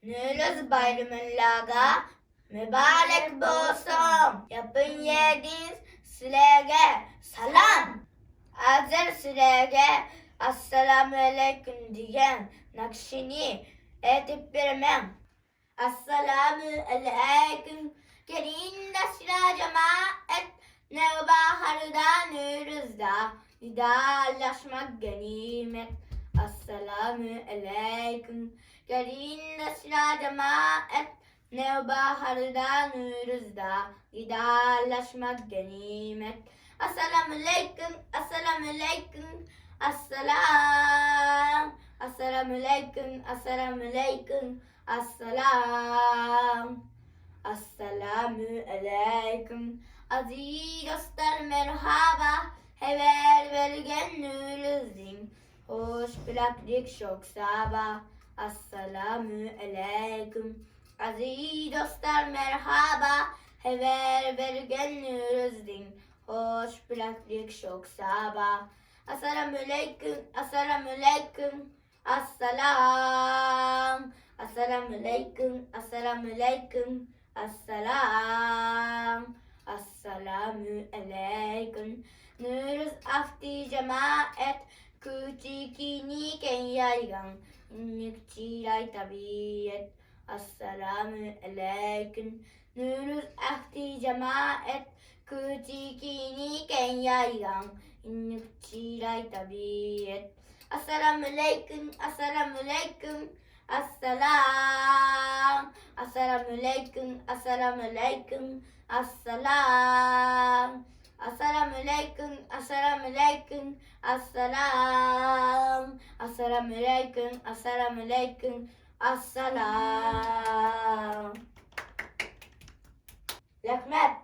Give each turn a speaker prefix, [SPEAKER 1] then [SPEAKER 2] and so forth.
[SPEAKER 1] Nuruz bayramınlaga mübarek bolsun. Yapın yediğiniz silege salam. Hazır silege assalamu aleyküm diyen nakşini etip vermem. Assalamu aleyküm gelinde sıra cemaat nevbaharda nuruzda nidalaşmak ganimet. Assalamu aleyküm gelinde sıra cemaat nevbaharda nuruzda nidalaşmak ganimet. Assalamu aleyküm, assalamu aleyküm, assalam. Assalamu aleyküm, assalamu aleyküm, assalam. Assalamu aleyküm. Aziz dostlar merhaba. Hevel vergen nuruzim. Hoş bilaklik çok sabah. Assalamu aleyküm. Aziz dostlar merhaba. Hevel vergen nuruzim. Hoş bilaklik çok sabah. Assalamu aleyküm. Assalamu aleyküm. Assalam. Assalamu aleyküm. Assalamu aleyküm. Assalam. Assalamu aleyküm. Nuruz afti cemaat küçükini ken yaygan nükçilay tabiyet. Assalamu aleyküm. Nuruz afti cemaat küçükini ken yaygan nükçilay tabiyet. Assalamu aleyküm. Assalamu aleyküm. Assalam. Assalamu aleyküm. Assalamu aleyküm. Assalam. Assalamu aleyküm. Assalamu aleyküm. Assalam. Assalamu aleyküm. Assalamu aleyküm. Assalam. Lekmet.